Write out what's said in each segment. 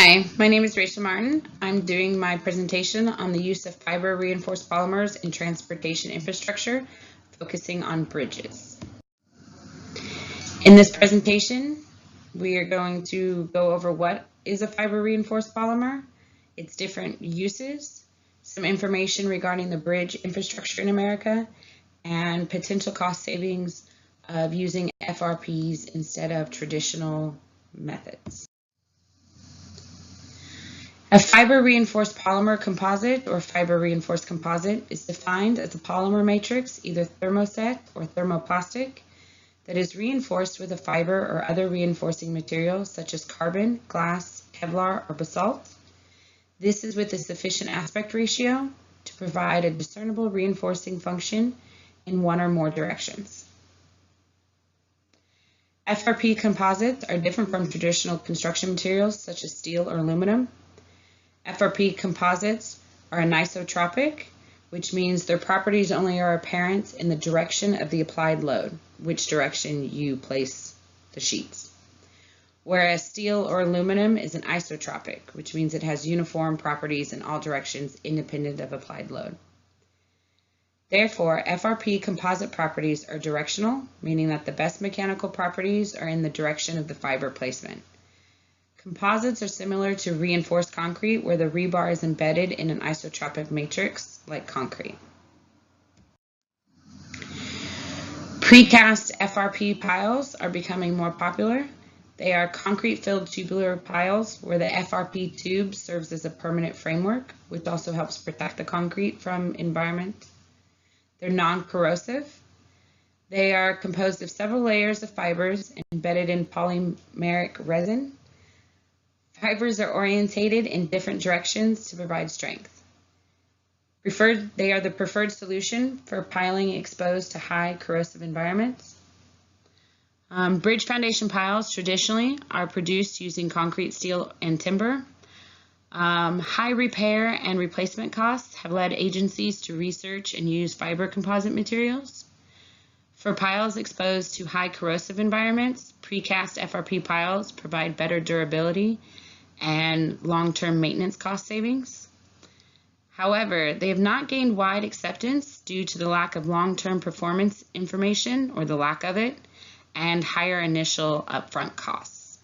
Hi, my name is Rachel Martin. I'm doing my presentation on the use of fiber reinforced polymers in transportation infrastructure, focusing on bridges. In this presentation, we are going to go over what is a fiber reinforced polymer, its different uses, some information regarding the bridge infrastructure in America, and potential cost savings of using FRPs instead of traditional methods. A fiber-reinforced polymer composite or fiber-reinforced composite is defined as a polymer matrix, either thermoset or thermoplastic, that is reinforced with a fiber or other reinforcing material such as carbon, glass, Kevlar, or basalt. This is with a sufficient aspect ratio to provide a discernible reinforcing function in one or more directions. FRP composites are different from traditional construction materials such as steel or aluminum. FRP composites are anisotropic, which means their properties only are apparent in the direction of the applied load, which direction you place the sheets. Whereas steel or aluminum is an isotropic, which means it has uniform properties in all directions independent of applied load. Therefore, FRP composite properties are directional, meaning that the best mechanical properties are in the direction of the fiber placement. Composites are similar to reinforced concrete, where the rebar is embedded in an isotropic matrix like concrete. Precast FRP piles are becoming more popular. They are concrete-filled tubular piles where the FRP tube serves as a permanent framework, which also helps protect the concrete from environment. They're non-corrosive. They are composed of several layers of fibers embedded in polymeric resin. Fibers are orientated in different directions to provide strength. They are the preferred solution for piling exposed to high corrosive environments. Bridge foundation piles traditionally are produced using concrete, steel, and timber. High repair and replacement costs have led agencies to research and use fiber composite materials. For piles exposed to high corrosive environments, precast FRP piles provide better durability and long-term maintenance cost savings. However, they have not gained wide acceptance due to the lack of long-term performance information, or the lack of it, and higher initial upfront costs.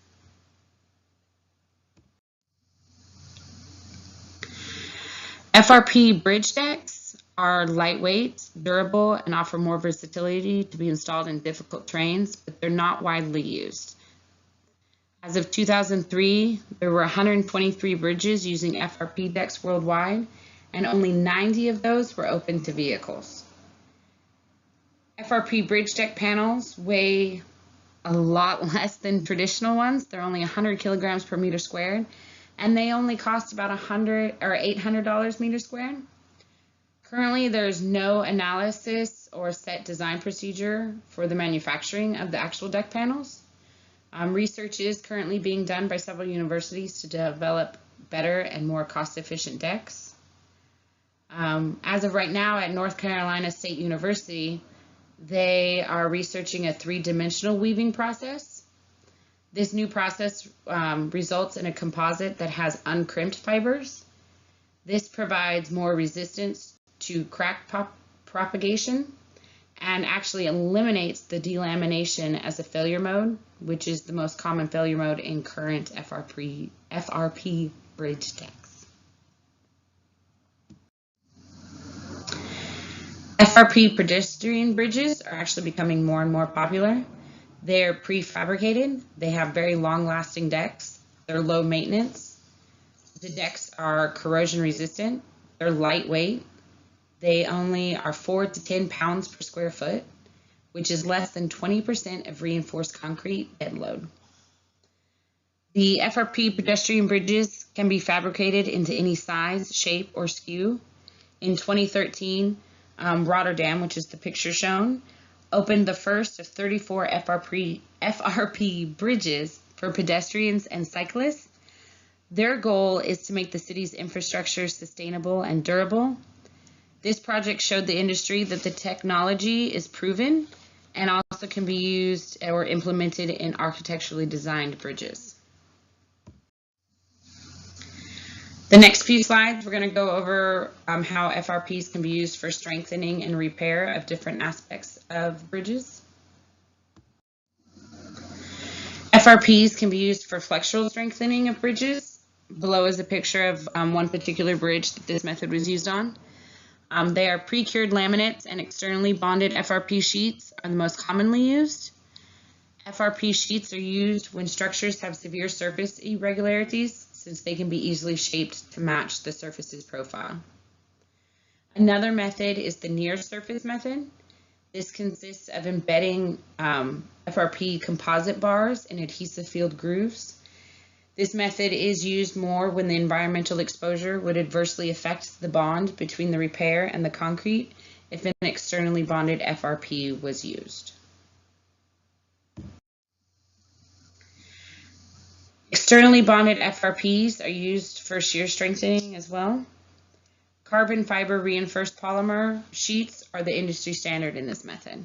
FRP bridge decks are lightweight, durable, and offer more versatility to be installed in difficult terrains, but they're not widely used. As of 2003, there were 123 bridges using FRP decks worldwide, and only 90 of those were open to vehicles. FRP bridge deck panels weigh a lot less than traditional ones. They're only 100 kilograms per meter squared, and they only cost about $800 meter squared. Currently, there's no analysis or set design procedure for the manufacturing of the actual deck panels. Research is currently being done by several universities to develop better and more cost-efficient decks. As of right now at North Carolina State University, they are researching a three-dimensional weaving process. This new process results in a composite that has uncrimped fibers. This provides more resistance to crack propagation and actually eliminates the delamination as a failure mode, which is the most common failure mode in current FRP bridge decks. FRP pedestrian bridges are actually becoming more and more popular. They're prefabricated. They have very long-lasting decks. They're low maintenance. The decks are corrosion resistant. They're lightweight. They only are 4 to 10 pounds per square foot, which is less than 20% of reinforced concrete dead load. The FRP pedestrian bridges can be fabricated into any size, shape, or skew. In 2013, Rotterdam, which is the picture shown, opened the first of 34 FRP bridges for pedestrians and cyclists. Their goal is to make the city's infrastructure sustainable and durable. This project showed the industry that the technology is proven and also can be used or implemented in architecturally designed bridges. The next few slides, we're going to go over how FRPs can be used for strengthening and repair of different aspects of bridges. FRPs can be used for flexural strengthening of bridges. Below is a picture of one particular bridge that this method was used on. They are pre-cured laminates, and externally bonded FRP sheets are the most commonly used. FRP sheets are used when structures have severe surface irregularities, since they can be easily shaped to match the surface's profile. Another method is the near surface method. This consists of embedding FRP composite bars in adhesive filled grooves. This method is used more when the environmental exposure would adversely affect the bond between the repair and the concrete if an externally bonded FRP was used. Externally bonded FRPs are used for shear strengthening as well. Carbon fiber reinforced polymer sheets are the industry standard in this method.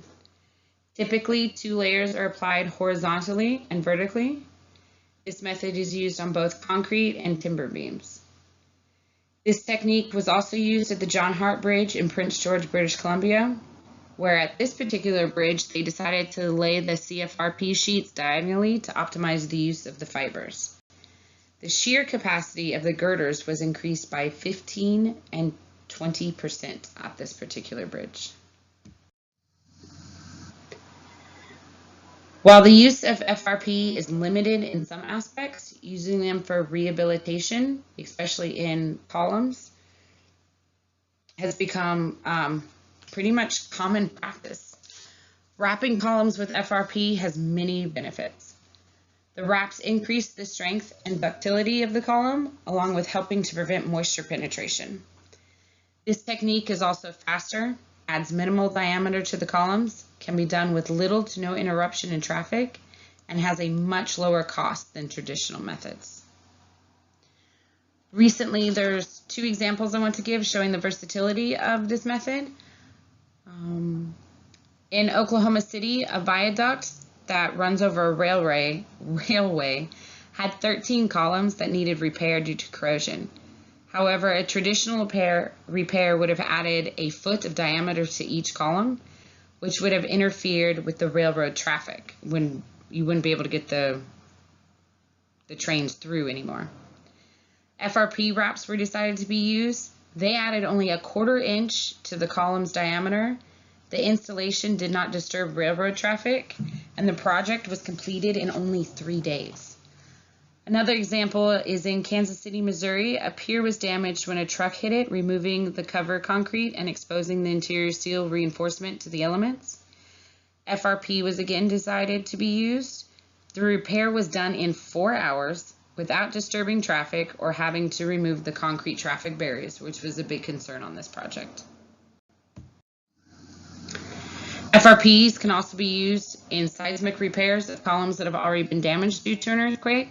Typically, 2 layers are applied horizontally and vertically. This method is used on both concrete and timber beams. This technique was also used at the John Hart Bridge in Prince George, British Columbia, where at this particular bridge, they decided to lay the CFRP sheets diagonally to optimize the use of the fibers. The shear capacity of the girders was increased by 15 and 20% at this particular bridge. While the use of FRP is limited in some aspects, using them for rehabilitation, especially in columns, has become pretty much common practice. Wrapping columns with FRP has many benefits. The wraps increase the strength and ductility of the column, along with helping to prevent moisture penetration. This technique is also faster, adds minimal diameter to the columns, can be done with little to no interruption in traffic, and has a much lower cost than traditional methods. Recently, there's 2 examples I want to give showing the versatility of this method. In Oklahoma City, a viaduct that runs over a railway had 13 columns that needed repair due to corrosion. However, a traditional repair would have added a foot of diameter to each column, which would have interfered with the railroad traffic when you wouldn't be able to get the trains through anymore. FRP wraps were decided to be used. They added only a 1/4 inch to the column's diameter. The installation did not disturb railroad traffic, and the project was completed in only 3 days. Another example is in Kansas City, Missouri. A pier was damaged when a truck hit it, removing the cover concrete and exposing the interior steel reinforcement to the elements. FRP was again decided to be used. The repair was done in 4 hours without disturbing traffic or having to remove the concrete traffic barriers, which was a big concern on this project. FRPs can also be used in seismic repairs of columns that have already been damaged due to an earthquake,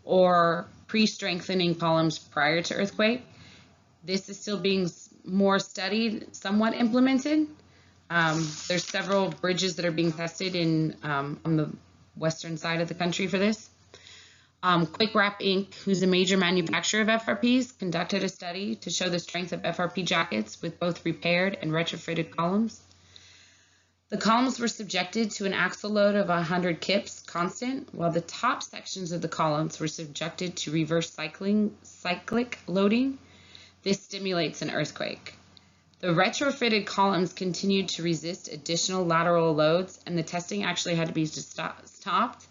or pre-strengthening columns prior to earthquake. This is still being more studied, somewhat implemented. There's several bridges that are being tested in on the western side of the country for this. Quick Wrap Inc., who's a major manufacturer of FRPs, conducted a study to show the strength of FRP jackets with both repaired and retrofitted columns. The columns were subjected to an axle load of 100 kips constant, while the top sections of the columns were subjected to reverse cyclic loading. This stimulates an earthquake. The retrofitted columns continued to resist additional lateral loads, and the testing actually had to be stopped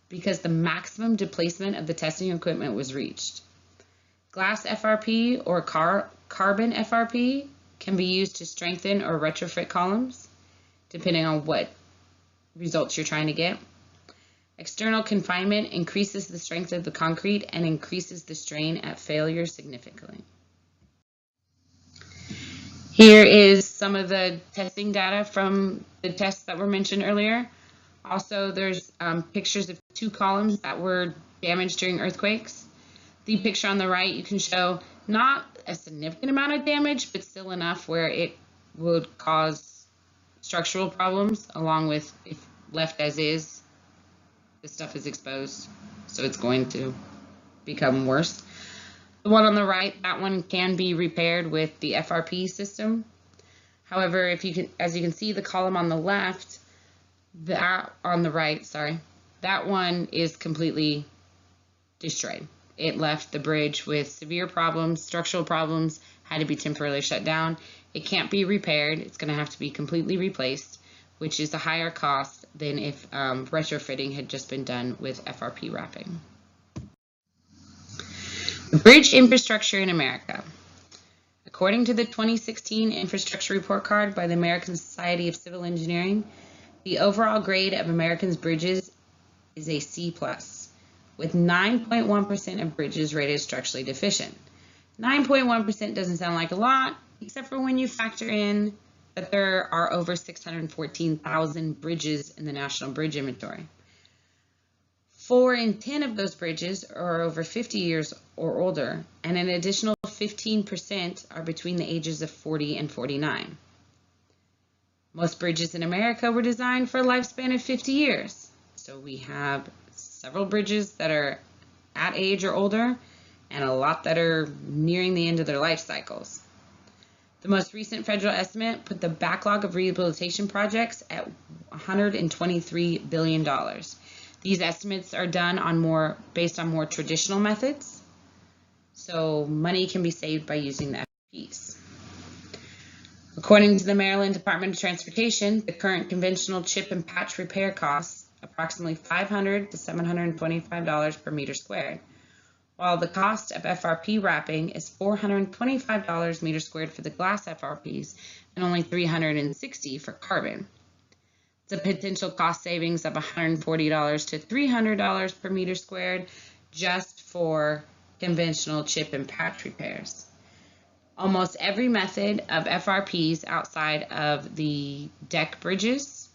because the maximum displacement of the testing equipment was reached. Glass FRP or carbon FRP can be used to strengthen or retrofit columns, depending on what results you're trying to get. External confinement increases the strength of the concrete and increases the strain at failure significantly. Here is some of the testing data from the tests that were mentioned earlier. Also, there's pictures of 2 columns that were damaged during earthquakes. The picture on the right, you can show not a significant amount of damage, but still enough where it would cause structural problems, along with, if left as is, the stuff is exposed, so it's going to become worse. The one on the right, that one can be repaired with the FRP system. However, as you can see, the column on the left, that on the right, sorry, that one is completely destroyed. It left the bridge with severe problems, structural problems, had to be temporarily shut down. It can't be repaired. It's going to have to be completely replaced, which is a higher cost than if retrofitting had just been done with FRP wrapping. The bridge infrastructure in America. According to the 2016 Infrastructure Report Card by the American Society of Civil Engineering, the overall grade of Americans' bridges is a C+, with 9.1% of bridges rated structurally deficient. 9.1% doesn't sound like a lot, except for when you factor in that there are over 614,000 bridges in the National Bridge Inventory. 4 in 10 of those bridges are over 50 years or older, and an additional 15% are between the ages of 40 and 49. Most bridges in America were designed for a lifespan of 50 years. So we have several bridges that are at age or older, and a lot that are nearing the end of their life cycles. The most recent federal estimate put the backlog of rehabilitation projects at $123 billion. These estimates are done based on more traditional methods, so money can be saved by using the FRPs. According to the Maryland Department of Transportation, the current conventional chip and patch repair costs approximately $500 to $725 per meter squared, while the cost of FRP wrapping is $425 meter squared for the glass FRPs and only $360 for carbon. It's a potential cost savings of $140 to $300 per meter squared just for conventional chip and patch repairs. Almost every method of FRPs outside of the deck bridges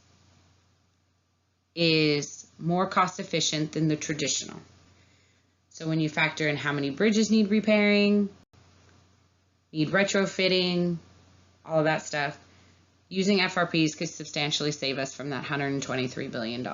is more cost efficient than the traditional. So when you factor in how many bridges need repairing, need retrofitting, all of that stuff, using FRPs could substantially save us from that $123 billion.